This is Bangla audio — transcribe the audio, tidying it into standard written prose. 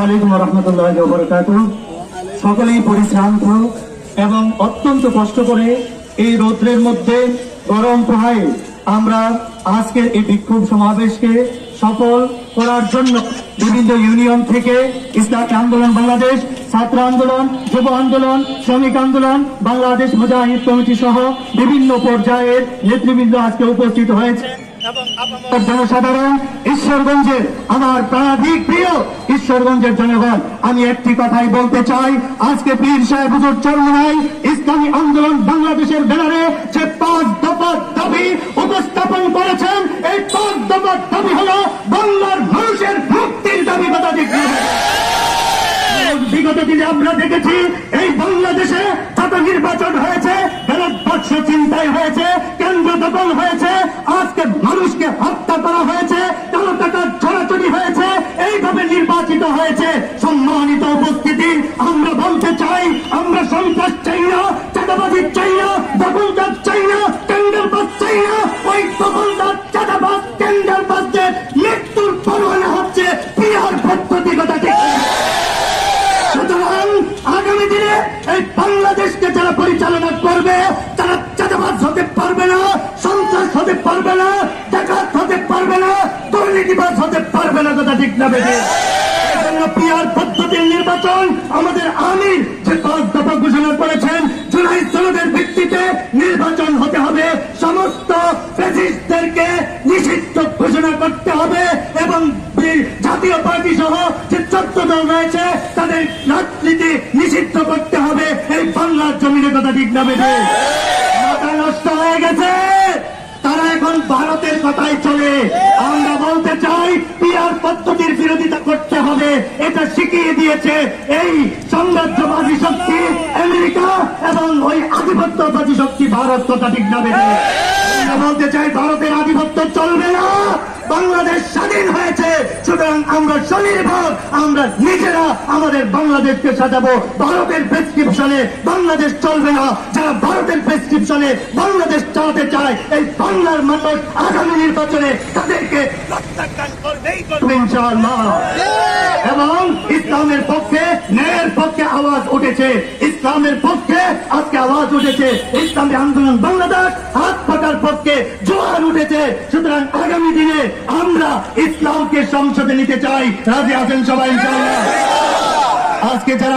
আলাইকুম ওয়া রাহমাতুল্লাহি ওয়া বারাকাতুহু। সকলেই পরিশ্রান্ত এবং অত্যন্ত কষ্ট করে এই রৌদ্রের মধ্যে গরম প্রহায়ে আমরা আজকের এই বিক্ষোভ সমাবেশকে সফল করার জন্য বিভিন্ন ইউনিয়ন থেকে ইসলামী আন্দোলন বাংলাদেশ, ছাত্র আন্দোলন, যুব আন্দোলন, শ্রমিক আন্দোলন, বাংলাদেশ মুজাহিদ কমিটি সহ বিভিন্ন পর্যায়ের নেতৃবৃন্দ আজকে উপস্থিত হয়েছে। জনসাধারণ, ঈশ্বরগঞ্জের আমার প্রাণাধিক প্রিয় ঈশ্বরগঞ্জের জনগণ, আমি একটি কথাই বলতে চাই, আজকে পীর সাহেব হুজুর চরমোনাই ইসলামী আন্দোলন বাংলাদেশের ব্যানারে যে 5 দফা দাবি উপস্থাপন করেছেন, এই 5 দফা দাবি হল বাংলার মানুষের মুক্তির দাবি। কথা ঠিক বিগত দিনে আমরা দেখেছি এই বাংলাদেশে যত নির্বাচন হয়েছে, ভারতবর্ষ চিন্তায় হয়েছে, কেন্দ্র দখল হয়েছে, আজকে মানুষকে হত্যা করা হয়েছে, কালো টাকা ছড়াছড়ি হয়েছে, এইভাবে নির্বাচিত হয়েছে। সম্মানিত উপস্থিতি, আমরা বলতে চাই, আমরা সন্ত্রাস চাই না, চাঁদাবাজি চাই না, দখলদার চাই না, টেন্ডারবাজ চাই না। ওই দখলদার, চাঁদাবাজ, টেন্ডারবাজদের মৃত্যুর পরোয়ানা হচ্ছে পিআর পদ্ধতি। কথা ঠিক। সুতরাং আগামী দিনে এই বাংলাদেশকে যারা পরিচালনা করবে, তারা চাঁদাবাজ হতে পারবে না, সন্ত্রাস হতে পারবে না, ডাকাত হতে পারবে না, দুর্নীতিবাজ হতে পারবে না। কথা ঠিক না বেশি? এই জন্য পিআর পদ্ধতির নির্বাচন আমাদের আমির যে 5 দফা ঘোষণা করেছেন, জুলাই সনদের ভিত্তিতে নির্বাচন হতে হবে, সমস্ত ফ্যাসিস্টদেরকে নিষিদ্ধ ঘোষণা করতে হবে এবং জাতীয় পার্টি সহ যে 14 দল রয়েছে তাদের রাজনীতি নিষিদ্ধ করতে হবে এই বাংলার জমিনে। কথা ঠিক না বেশি? মাথা নষ্ট হয়ে গেছে, তারা এখন ভারতের কথাই চলে। আমরা বলতে চাই, পিআর পদ্ধতির বিরোধিতা করতে হবে, এটা শিখিয়ে দিয়েছে এই সাম্রাজ্যবাদী শক্তি আমেরিকা এবং ওই আধিপত্যবাদী শক্তি ভারত। কথা ঠিক না বেশি? আমরা বলতে চাই, ভারতের আধিপত্য চলবে না, বাংলাদেশ স্বাধীন হয়েছে, সুতরাং আমরা স্বনির্ভর, আমরা নিজেরা আমাদের বাংলাদেশকে সাজাবো। ভারতের প্রেসক্রিপশনে বাংলাদেশ চলবে না। যারা ভারতের প্রেসক্রিপশনে বাংলাদেশ চালাতে চায়, এই বাংলার মানুষ আগামী নির্বাচনে তাদেরকে প্রত্যাখ্যান করবেই করবে ইনশাআল্লাহ। এবং ইসলামের পক্ষে, ন্যায়ের পক্ষে আওয়াজ উঠেছে, ইসলামের পক্ষে আজকে আওয়াজ উঠেছে, ইসলামী আন্দোলন বাংলাদেশ হাত পাকার পক্ষে জোয়ার উঠেছে। সুতরাং আগামী দিনে আমরা ইসলামকে সংসদে নিতে চাই। রাজি আছেন সবাই ইনশাআল্লাহ? আজকে যারা